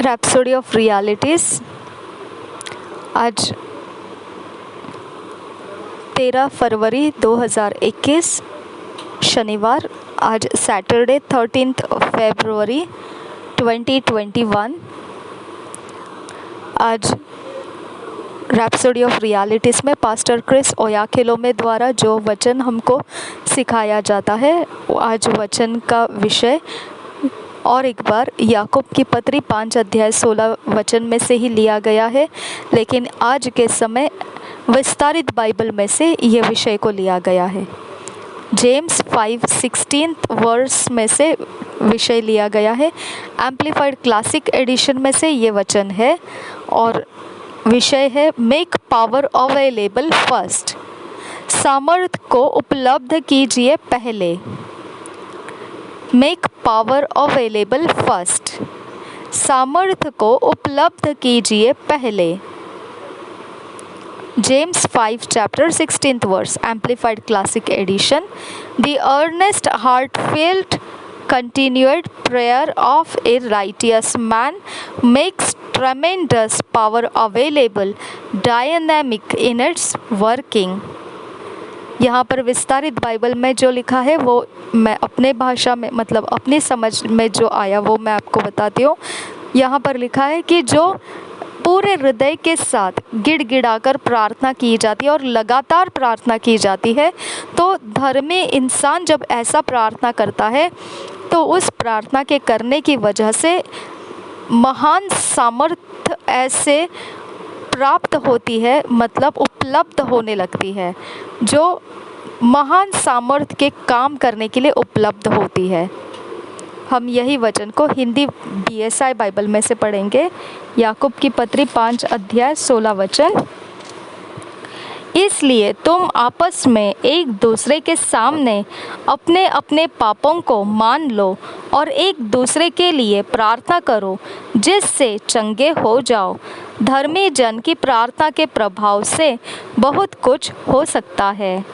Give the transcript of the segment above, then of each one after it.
Rhapsody of realities. आज 13 फरवरी 2021 शनिवार। आज सैटरडे 13 फरवरी 2021। आज रैप्सोडी ऑफ रियलिटीज़ में पास्टर क्रिस ओयाखेलोमे द्वारा जो वचन हमको सिखाया जाता है, आज वचन का विषय और एक बार याकूब की पत्री 5 अध्याय 16 वचन में से ही लिया गया है, लेकिन आज के समय विस्तारित बाइबल में से यह विषय को लिया गया है। जेम्स 5:16 वर्स में से विषय लिया गया है। एम्प्लीफाइड क्लासिक एडिशन में से ये वचन है और विषय है मेक पावर अवेलेबल फर्स्ट। सामर्थ को उपलब्ध कीजिए पहले। Make power available first. सामर्थ को उपलब्ध कीजिए पहले। James 5 chapter 16th verse, Amplified Classic Edition. The earnest, heartfelt, continued prayer of a righteous man makes tremendous power available, dynamic in its working. यहाँ पर विस्तारित बाइबल में जो लिखा है वो मैं अपने भाषा में मतलब अपनी समझ में जो आया वो मैं आपको बताती हूँ। यहाँ पर लिखा है कि जो पूरे हृदय के साथ गिड़गिड़ाकर प्रार्थना की जाती है और लगातार प्रार्थना की जाती है, तो धर्मी इंसान जब ऐसा प्रार्थना करता है तो उस प्रार्थना के करने की वजह से महान सामर्थ्य ऐसे प्राप्त होती है, मतलब उपलब्ध होने लगती है, जो महान सामर्थ्य के काम करने के लिए उपलब्ध होती है। हम यही वचन को हिंदी BSI बाइबल में से पढ़ेंगे। याकूब की पत्री 5 अध्याय 16 वचन। इसलिए तुम आपस में एक दूसरे के सामने अपने अपने पापों को मान लो और एक दूसरे के लिए प्रार्थना करो, जिससे चंगे हो जाओ। धर्मी जन की प्रार्थना के प्रभाव से बहुत कुछ हो सकता है।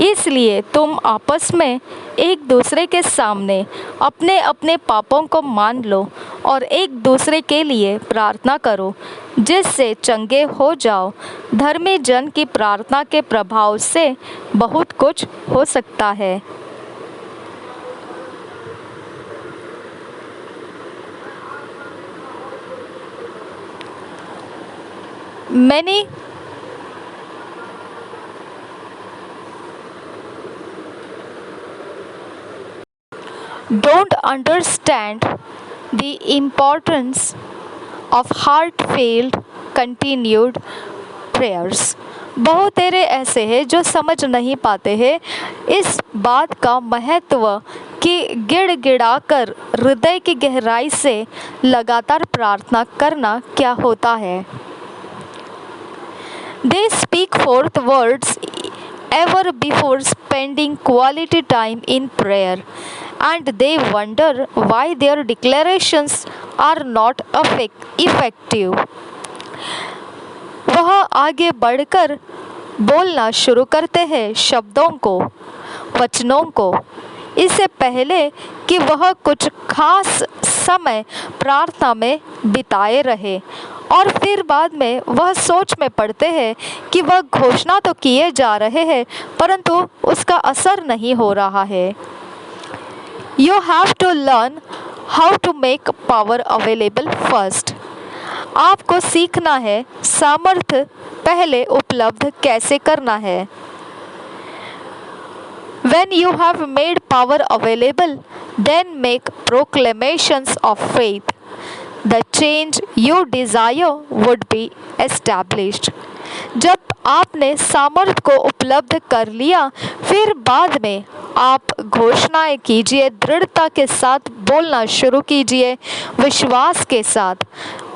इसलिए तुम आपस में एक दूसरे के सामने अपने अपने पापों को मान लो और एक दूसरे के लिए प्रार्थना करो, जिससे चंगे हो जाओ। धर्मी जन की प्रार्थना के प्रभाव से बहुत कुछ हो सकता है। Many don't understand the importance of heartfelt continued prayers. बहुत तेरे ऐसे हैं जो समझ नहीं पाते हैं इस बात का महत्व कि गिड़गिड़ाकर हृदय की गहराई से लगातार प्रार्थना करना क्या होता है। They speak forth words ever before spending quality time in prayer, and they wonder why their declarations are not effective. वह आगे बढ़कर बोलना शुरू करते हैं शब्दों को, वचनों को, इससे पहले कि वह कुछ खास समय प्रार्थना में बिताए रहे, और फिर बाद में वह सोच में पड़ते हैं कि वह घोषणा तो किए जा रहे हैं परंतु उसका असर नहीं हो रहा है। You have to learn how to make power available first. आपको सीखना है सामर्थ्य पहले उपलब्ध कैसे करना है। When you have made power available, then make proclamations of faith. The change you desire would be established. जब आपने सामर्थ को उपलब्ध कर लिया, फिर बाद में आप घोषणाएं कीजिए, दृढ़ता के साथ बोलना शुरू कीजिए, विश्वास के साथ,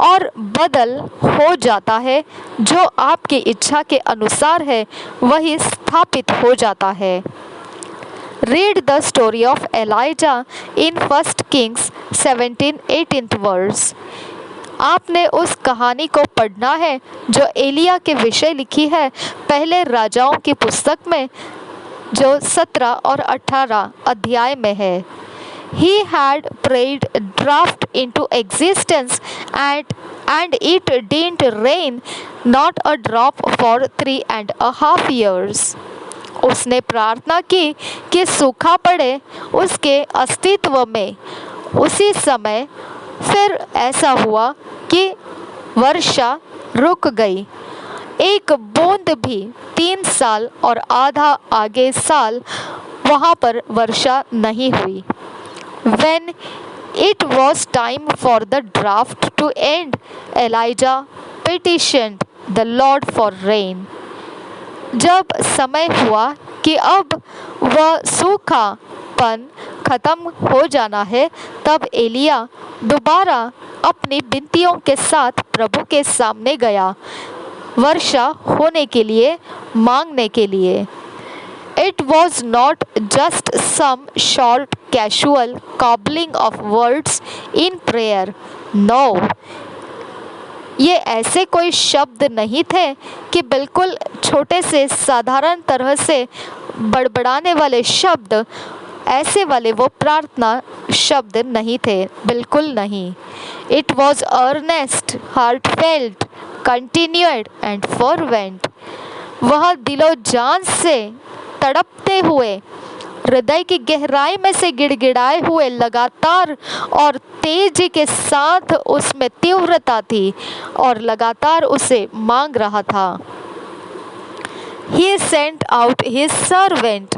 और बदल हो जाता है। जो आपकी इच्छा के अनुसार है वही स्थापित हो जाता है। Read the story of Elijah in 1 Kings 17:18 verse. आपने उस कहानी को पढ़ना है जो एलिया के विषय लिखी है पहले राजाओं की पुस्तक में, जो 17 और 18 अध्याय में है। He had prayed drought into existence, and it didn't rain, not a drop for 3.5 years. उसने प्रार्थना की कि सूखा पड़े उसके अस्तित्व में। उसी समय फिर ऐसा हुआ कि वर्षा रुक गई। एक बूंद भी 3 साल और आधा आगे साल वहाँ पर वर्षा नहीं हुई। When it was time for the drought to end, Elijah petitioned the Lord for rain. जब समय हुआ कि अब वह सूखापन खत्म हो जाना है, तब एलिया दोबारा अपनी विनतियों के साथ प्रभु के सामने गया, वर्षा होने के लिए मांगने के लिए। It was not just some short casual cobbling of words in prayer. No. ये ऐसे कोई शब्द नहीं थे कि बिल्कुल छोटे से साधारण तरह से बड़बड़ाने वाले शब्द, ऐसे वाले वो प्रार्थना शब्द नहीं थे, बिल्कुल नहीं। It was earnest, heartfelt, continued and fervent. वह दिलो जान से तड़पते हुए, हृदय की गहराई में से गिड़गिड़ाए हुए, लगातार और तेजी के साथ उसमें तीव्रता थी और लगातार उसे मांग रहा था। He sent out his servant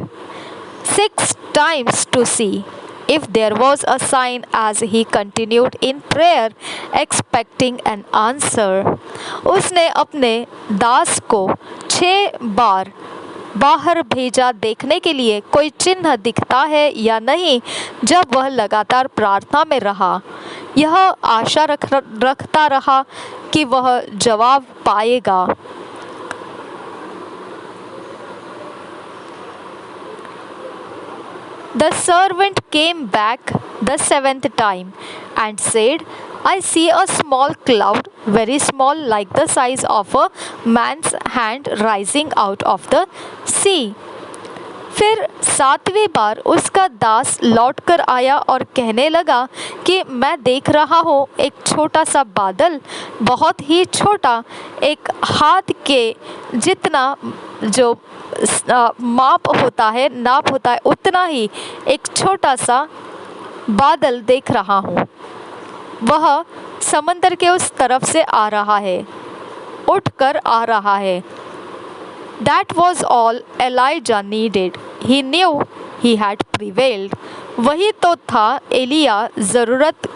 6 times to see if there was a sign as he continued in prayer, expecting an answer. उसने अपने दास को 6 बार बाहर भेजा देखने के लिए कोई चिन्ह दिखता है या नहीं। जब वह लगातार प्रार्थना में रहा, यह आशा रखता रहा कि वह जवाब पाएगा। The servant came back the 7th time and said, I see a small cloud, very small, like the size of a man's hand, rising out of the sea. फिर 7वीं बार उसका दास लौट कर आया और कहने लगा कि मैं देख रहा हूँ एक छोटा सा बादल, बहुत ही छोटा, एक हाथ के जितना जो नाप होता है उतना ही एक छोटा सा बादल देख रहा हूँ। वह समंदर के उस तरफ से आ रहा है, उठकर आ रहा है। That was all Elijah needed. He knew he had prevailed. वही तो था एलिया ज़रूरत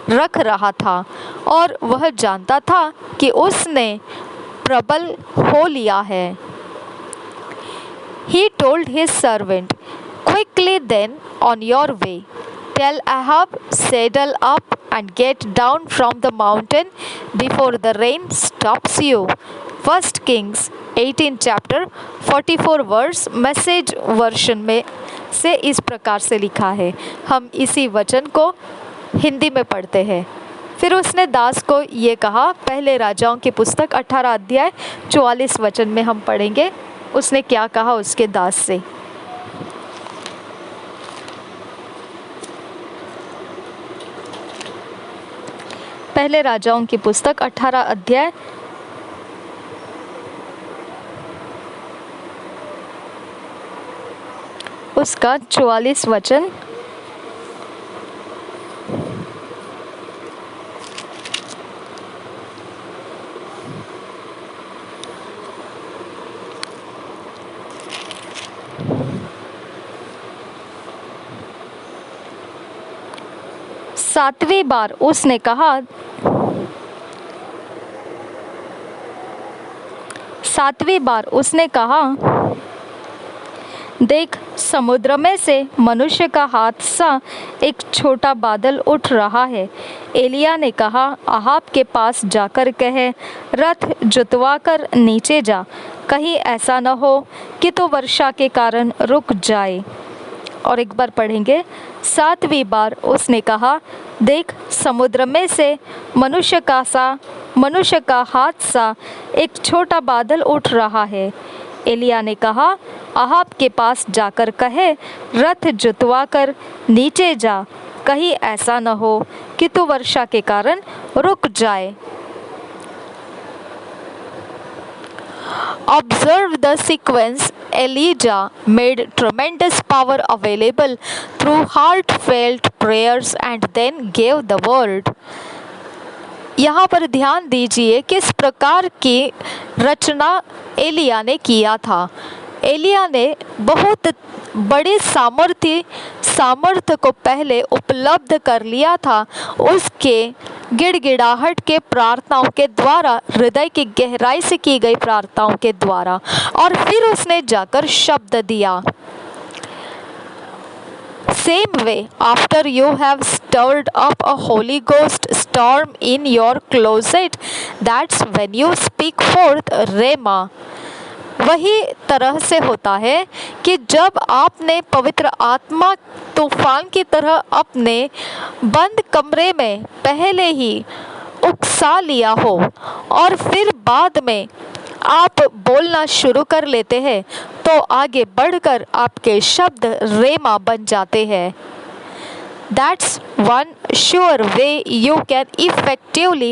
रख रहा था, और वह जानता था कि उसने प्रबल हो लिया है। He told his servant, quickly then on your way, tell Ahab, saddle up and get down from the mountain before the rain stops you. 1 Kings 18 chapter 44 verse message version में से इस प्रकार से लिखा है। हम इसी वचन को हिंदी में पढ़ते हैं। फिर उसने दास को ये कहा, पहले राजाओं की पुस्तक 18 अध्याय 44 वचन में हम पढ़ेंगे उसने क्या कहा उसके दास से। पहले राजाओं की पुस्तक 18 अध्याय उसका 44 वचन। सातवीं बार उसने कहा, देख समुद्र में से मनुष्य का हाथ सा एक छोटा बादल उठ रहा है। एलिया ने कहा, अहाब के पास जाकर कहे, रथ जुतवा कर नीचे जा, कहीं ऐसा न हो कि तो वर्षा के कारण रुक जाए। और एक बार पढ़ेंगे। 7वीं बार उसने कहा, देख समुद्र में से मनुष्य का हाथ सा एक छोटा बादल उठ रहा है। एलिया ने कहा, अहाब के पास जाकर कहे, रथ जुतवा कर नीचे जा, कहीं ऐसा न हो कि तू वर्षा के कारण रुक जाए। Observe the sequence. Elijah made tremendous power available through heartfelt prayers and then gave the word. यहाँ पर ध्यान दीजिए किस प्रकार की रचना एलिया ने किया था। एलिया ने बहुत बड़े सामर्थ्य को पहले उपलब्ध कर लिया था, उसके गिड़गिड़ाहट के प्रार्थनाओं के द्वारा, हृदय की गहराई से की गई प्रार्थनाओं के द्वारा, और फिर उसने जाकर शब्द दिया। Same way, after you have stirred up a Holy Ghost storm in your closet, that's when you speak forth Rhema. वही तरह से होता है कि जब आपने पवित्र आत्मा तूफान की तरह अपने बंद कमरे में पहले ही उकसा लिया हो और फिर बाद में आप बोलना शुरू कर लेते हैं, तो आगे बढ़कर आपके शब्द रेमा बन जाते हैं। That's one sure way you can effectively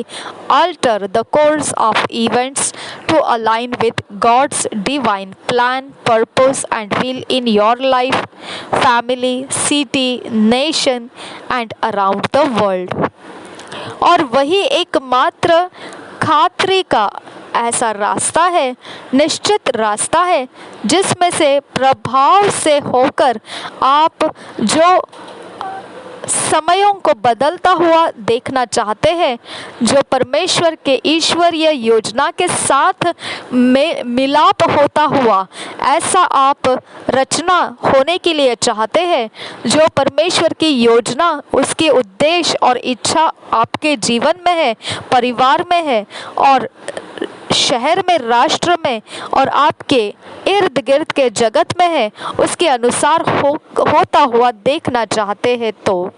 alter the course of events to align with God's divine plan, purpose and will in your life, family, city, nation and around the world. और वही एकमात्र खातरी का ऐसा रास्ता है, निश्चित रास्ता है, जिसमें से प्रभाव से होकर आप जो समयों को बदलता हुआ देखना चाहते हैं, जो परमेश्वर के ईश्वरीय योजना के साथ में मिलाप होता हुआ ऐसा आप रचना होने के लिए चाहते हैं, जो परमेश्वर की योजना, उसके उद्देश्य और इच्छा आपके जीवन में है, परिवार में है और शहर में, राष्ट्र में और आपके इर्द गिर्द के जगत में है, उसके अनुसार होता हुआ देखना चाहते हैं तो